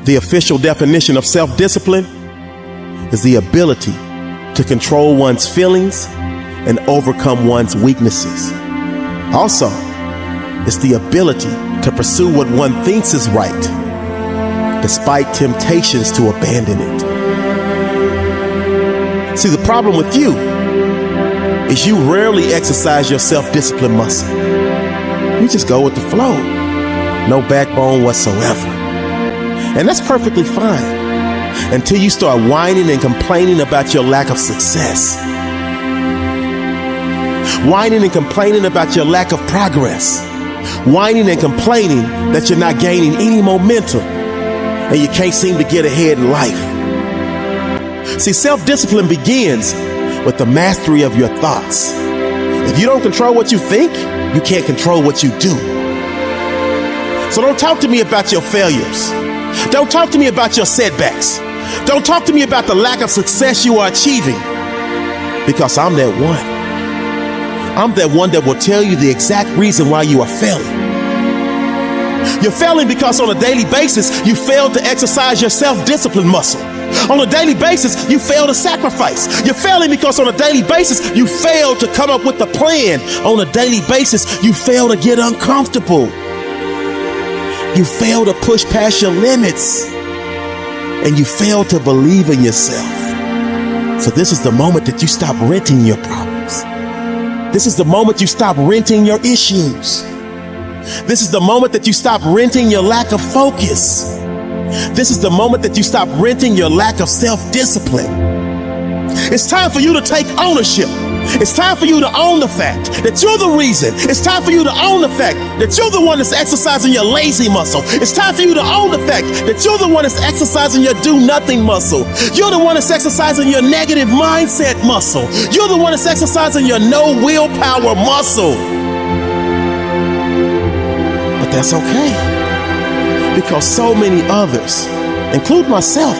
The official definition of self-discipline is the ability to control one's feelings and overcome one's weaknesses. Also, it's the ability to pursue what one thinks is right, despite temptations to abandon it. See, the problem with you is you rarely exercise your self-discipline muscle. You just go with the flow. No backbone whatsoever. And that's perfectly fine until you start whining and complaining about your lack of success. Whining and complaining about your lack of progress. Whining and complaining that you're not gaining any momentum and you can't seem to get ahead in life. See, self-discipline begins with the mastery of your thoughts. If you don't control what you think, you can't control what you do. So don't talk to me about your failures. Don't talk to me about your setbacks. Don't talk to me about the lack of success you are achieving, because I'm that one. I'm that one that will tell you the exact reason why you are failing. You're failing because on a daily basis, you fail to exercise your self-discipline muscle. On a daily basis, you fail to sacrifice. You're failing because on a daily basis, you fail to come up with a plan. On a daily basis, you fail to get uncomfortable. You fail to push past your limits. And you fail to believe in yourself. So this is the moment that you stop renting your problems. This is the moment you stop renting your issues. This is the moment that you stop renting your lack of focus. This is the moment that you stop renting your lack of self-discipline. It's time for you to take ownership. It's time for you to own the fact that you're the reason. It's time for you to own the fact that you're the one that's exercising your lazy muscle. It's time for you to own the fact that you're the one that's exercising your do-nothing muscle. You're the one that's exercising your negative mindset muscle. You're the one that's exercising your no willpower muscle. But that's okay, because so many others, include myself,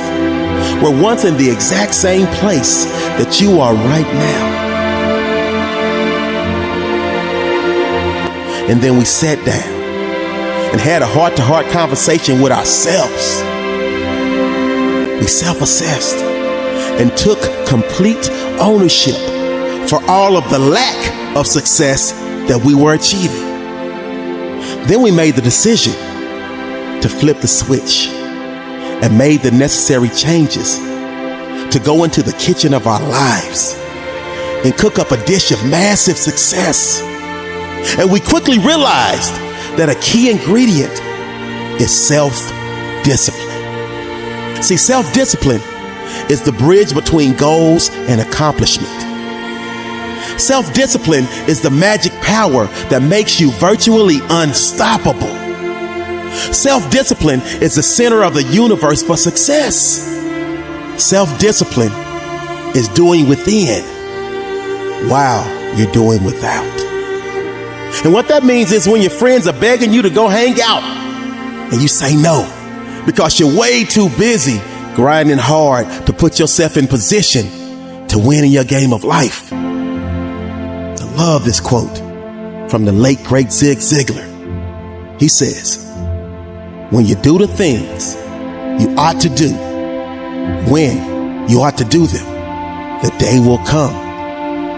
were once in the exact same place that you are right now. And then we sat down and had a heart-to-heart conversation with ourselves. We self-assessed and took complete ownership for all of the lack of success that we were achieving. Then we made the decision to flip the switch and made the necessary changes to go into the kitchen of our lives and cook up a dish of massive success. And we quickly realized that a key ingredient is self-discipline. See, self-discipline is the bridge between goals and accomplishment. Self-discipline is the magic power that makes you virtually unstoppable. Self-discipline is the center of the universe for success. Self-discipline is doing within while you're doing without. And what that means is when your friends are begging you to go hang out and you say no because you're way too busy grinding hard to put yourself in position to win in your game of life. I love this quote from the late great Zig Ziglar. He says, when you do the things you ought to do, when you ought to do them, the day will come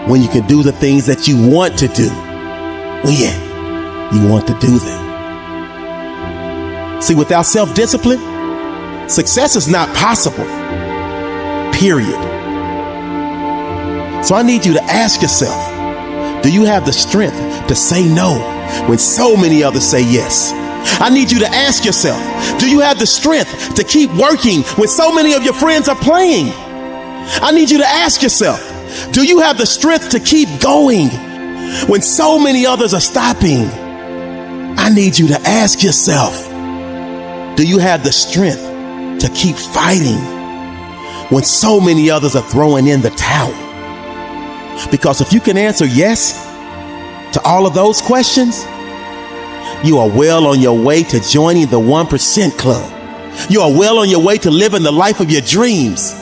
when you can do the things that you want to do, when you want to do them. See, without self-discipline, success is not possible, period. So I need you to ask yourself, do you have the strength to say no when so many others say yes? I need you to ask yourself, do you have the strength to keep working when so many of your friends are playing? I need you to ask yourself, do you have the strength to keep going when so many others are stopping? I need you to ask yourself, do you have the strength to keep fighting when so many others are throwing in the towel? Because if you can answer yes to all of those questions, you are well on your way to joining the 1% Club. You are well on your way to living the life of your dreams.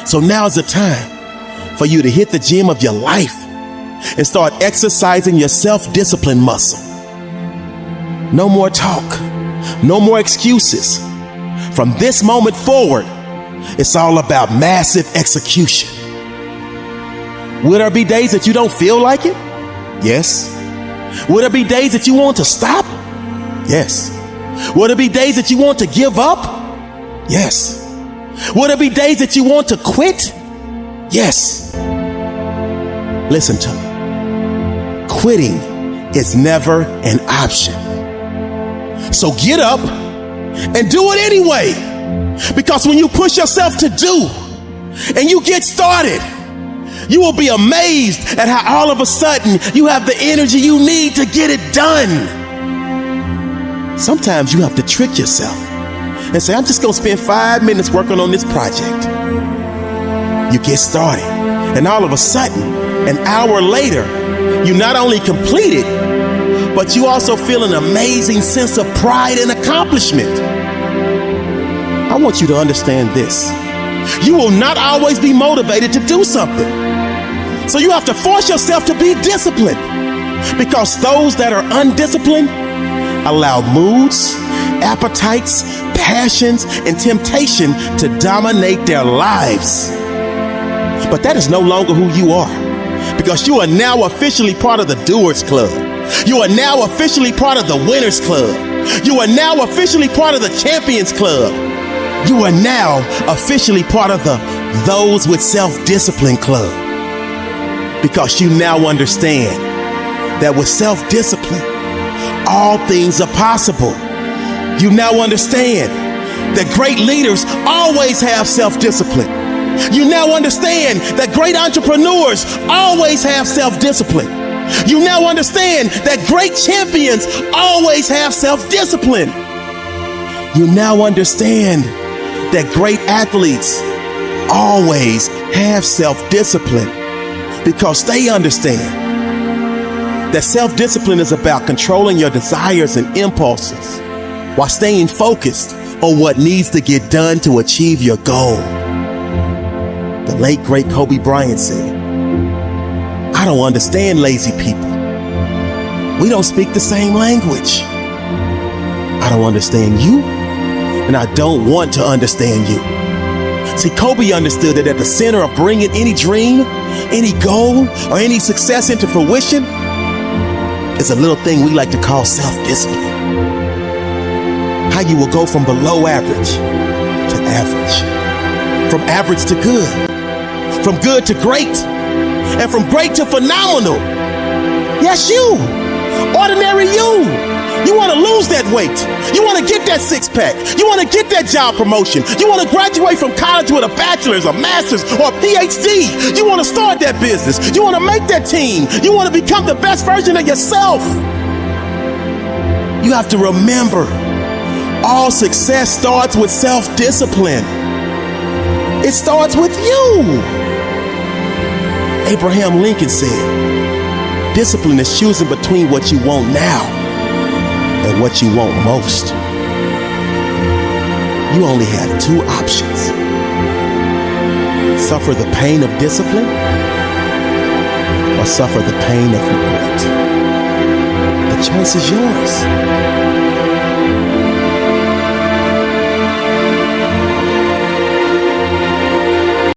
So now is the time for you to hit the gym of your life and start exercising your self-discipline muscle. No more talk, no more excuses. From this moment forward, it's all about massive execution. Will there be days that you don't feel like it? Yes. Will there be days that you want to stop? Yes. Will there be days that you want to give up? Yes. Will there be days that you want to quit? Yes. Listen to me. Quitting is never an option. So get up and do it anyway. Because when you push yourself to do and you get started, you will be amazed at how all of a sudden you have the energy you need to get it done. Sometimes you have to trick yourself and say, I'm just going to spend 5 minutes working on this project. You get started, and all of a sudden, an hour later, you not only complete it, but you also feel an amazing sense of pride and accomplishment. I want you to understand this. You will not always be motivated to do something. So you have to force yourself to be disciplined, because those that are undisciplined allow moods, appetites, passions, and temptation to dominate their lives. But that is no longer who you are, because you are now officially part of the Doers Club. You are now officially part of the Winners Club. You are now officially part of the Champions Club. You are now officially part of the Those with Self-Discipline Club. Because you now understand that with self-discipline, all things are possible. You now understand that great leaders always have self-discipline. You now understand that great entrepreneurs always have self-discipline. You now understand that great champions always have self-discipline. You now understand that great athletes always have self-discipline, because they understand that self-discipline is about controlling your desires and impulses while staying focused on what needs to get done to achieve your goal. The late, great Kobe Bryant said, I don't understand lazy people. We don't speak the same language. I don't understand you, and I don't want to understand you. See, Kobe understood that at the center of bringing any dream, any goal, or any success into fruition is a little thing we like to call self-discipline. How you will go from below average to average, from average to good, from good to great, and from great to phenomenal. Yes, you, ordinary you. You want to lose that weight. You want to get that six-pack. You want to get that job promotion. You want to graduate from college with a bachelor's, a master's, or a PhD. You want to start that business. You want to make that team. You want to become the best version of yourself. You have to remember, all success starts with self-discipline. It starts with you. Abraham Lincoln said, discipline is choosing between what you want now and what you want most. You only have two options. Suffer the pain of discipline or suffer the pain of regret. The choice is yours.